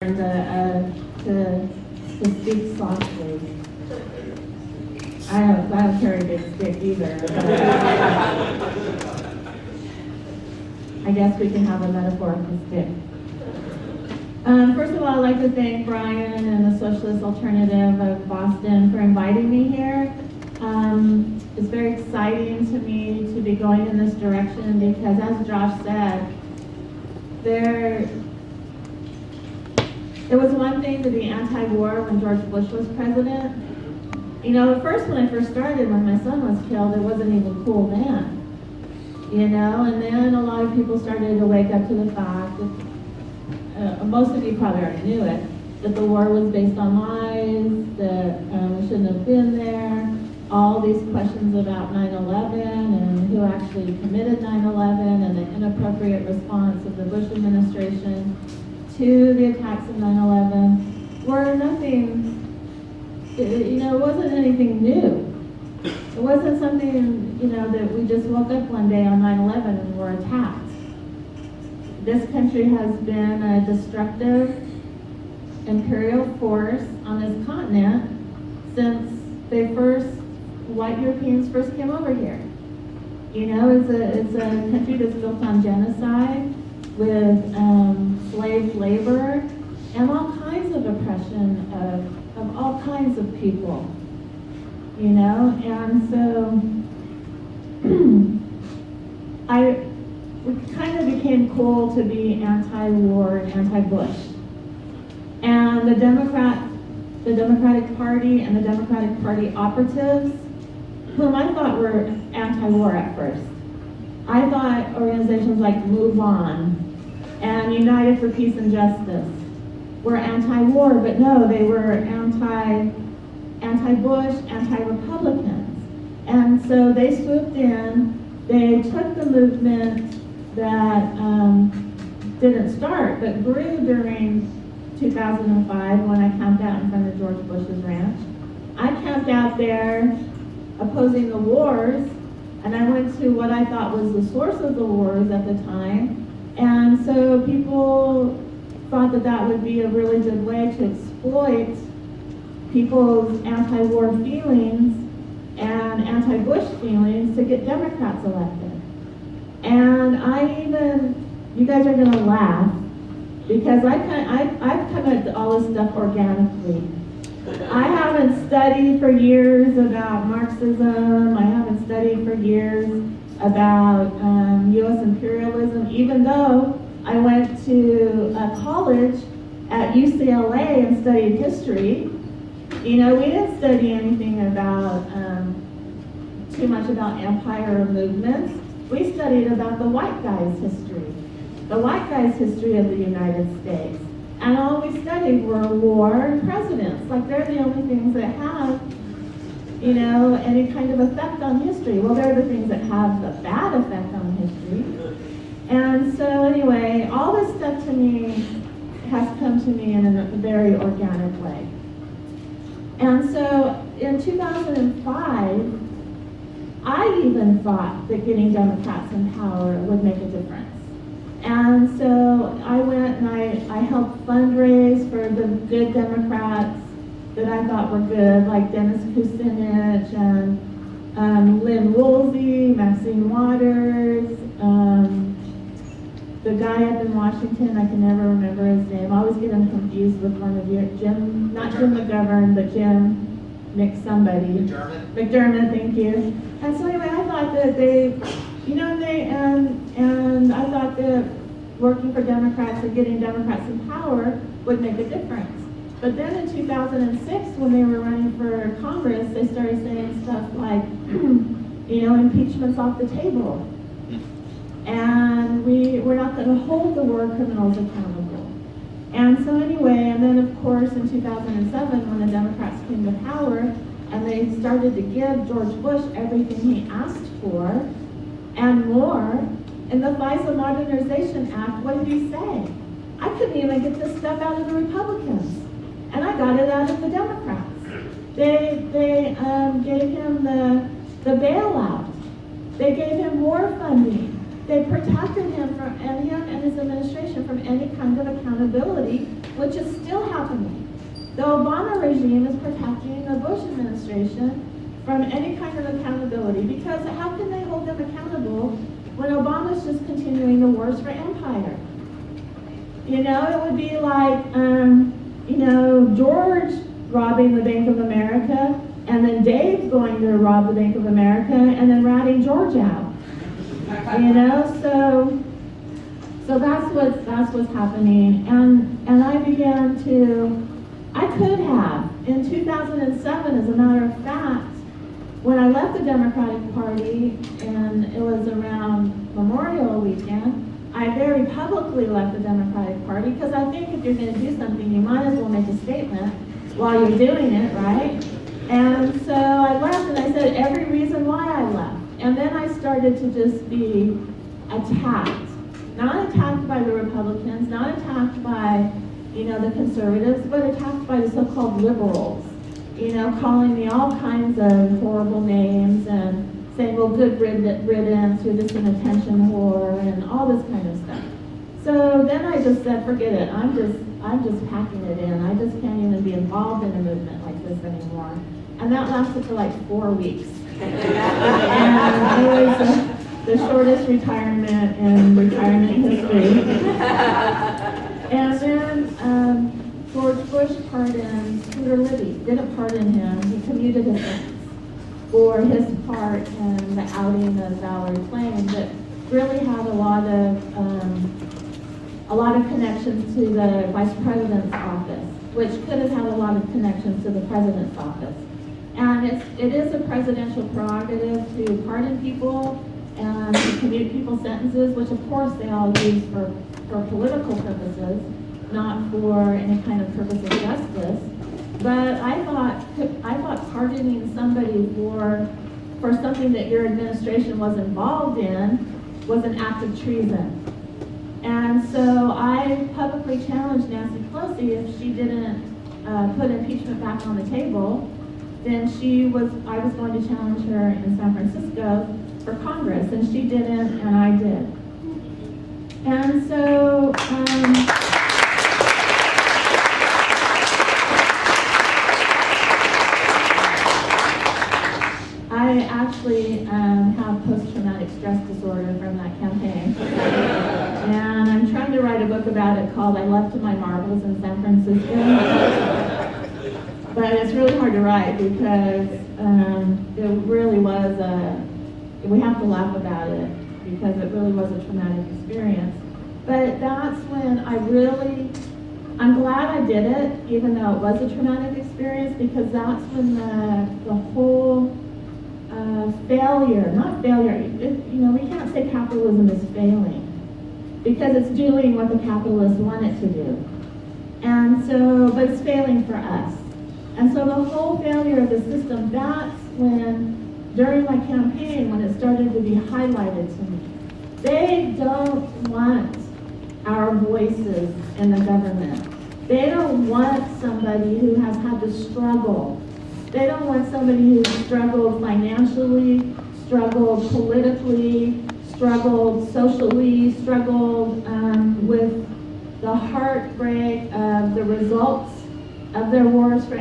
To speak softly. I don't carry a big stick either. I guess we can have a metaphorical stick. First of all, I'd like to thank Brian and the Socialist Alternative of Boston for inviting me here. It's very exciting to me to be going in this direction because, as Josh said, it was one thing to be anti-war when George Bush was president. You know, at first, when I first started, when my son was killed, it wasn't even cool then. You know, and then a lot of people started to wake up to the fact that, most of you probably already knew it, that the war was based on lies, that we shouldn't have been there, all these questions about 9/11 and who actually committed 9/11 and the inappropriate response of the Bush administration to the attacks of 9/11 were nothing, it wasn't anything new. It wasn't something, that we just woke up one day on 9/11 and were attacked. This country has been a destructive imperial force on this continent since white Europeans first came over here. It's a country that's built on genocide, with slave labor and all kinds of oppression of all kinds of people, and so it kind of became cool to be anti-war and anti-Bush. And the Democratic Party and the Democratic Party operatives, whom I thought were anti-war at first. I thought organizations like Move On and United for Peace and Justice were anti-war, but no, they were anti-Bush, anti-Republicans. And so they swooped in, they took the movement that didn't start, but grew during 2005 when I camped out in front of George Bush's ranch. I camped out there opposing the wars, and I went to what I thought was the source of the wars at the time. And so people thought that would be a really good way to exploit people's anti-war feelings and anti-Bush feelings to get Democrats elected. And you guys are gonna laugh, because I've come at all this stuff organically. I haven't studied for years about Marxism. I haven't studied for years about U.S. imperialism, even though I went to college at UCLA and studied history. We didn't study anything about too much about empire or movements. We studied about the white guy's history, the white guy's history of the United States. And all we studied were war and presidents. Like, they're the only things that have, any kind of effect on history. Well, they're the things that have the bad effect on history. And so anyway, all this stuff to me has come to me in a very organic way. And so in 2005, I even thought that getting Democrats in power would make a difference. And so I went and I helped fundraise for the good Democrats that I thought were good, like Dennis Kucinich and Lynn Woolsey, Maxine Waters, the guy up in Washington, I can never remember his name. I always get him confused with one of your, not Jim McGovern, but Jim McSomebody. McDermott, thank you. And so anyway, I thought that and I thought that working for Democrats and getting Democrats in power would make a difference. But then in 2006, when they were running for Congress, they started saying stuff like, impeachment's off the table. And we're not going to hold the war criminals accountable. And so anyway, and then of course in 2007, when the Democrats came to power, and they started to give George Bush everything he asked for, and more, in the FISA Modernization Act, what did he say? I couldn't even get this stuff out of the Republicans, and I got it out of the Democrats. They gave him the bailout. They gave him more funding. They protected him and his administration from any kind of accountability which is still happening. The Obama regime is protecting the Bush administration from any kind of accountability, because how can they hold them accountable when Obama's just continuing the wars for empire? You know, it would be like, you know, George robbing the Bank of America, and then Dave going to rob the Bank of America, and then ratting George out. You know, so that's what's happening, and I began to, I could have in 2007, as a matter of fact, when I left the Democratic Party, and it was around Memorial Weekend, I very publicly left the Democratic Party, because I think if you're going to do something, you might as well make a statement while you're doing it, right? And so I left, and I said every reason why I left. And then I started to just be attacked. Not attacked by the Republicans, not attacked by, you know, the conservatives, but attacked by the so-called liberals. You know, calling me all kinds of horrible names and saying, well, good riddance, you're just an attention whore, and all this kind of stuff. So then I just said, forget it, I'm just packing it in. I just can't even be involved in a movement like this anymore. And that lasted for like 4 weeks. And it was the shortest retirement in retirement history. And then George Bush pardoned Scooter Libby, didn't pardon him, he commuted his sentence for his part in the outing of Valerie Plame, that really had a lot of connections to the vice president's office, which could have had a lot of connections to the president's office. And it is a presidential prerogative to pardon people and to commute people's sentences, which of course they all use for political purposes, not for any kind of purpose of justice. But I thought pardoning somebody for something that your administration was involved in was an act of treason. And so I publicly challenged Nancy Pelosi, if she didn't put impeachment back on the table, then I was going to challenge her in San Francisco for Congress, and she didn't, and I did. And so, I actually have post-traumatic stress disorder from that campaign. And I'm trying to write a book about it called I Left My Marbles in San Francisco. But it's really hard to write because it really was we have to laugh about it because it really was a traumatic experience. But that's when I'm glad I did it, even though it was a traumatic experience, because that's when the whole we can't say capitalism is failing, because it's doing what the capitalists want it to do. And so, but it's failing for us. And so the whole failure of the system, that's when, during my campaign, when it started to be highlighted to me. They don't want our voices in the government. They don't want somebody who has had to struggle. They don't want somebody who's struggled financially, struggled politically, struggled socially, struggled with the heartbreak of the results of their wars for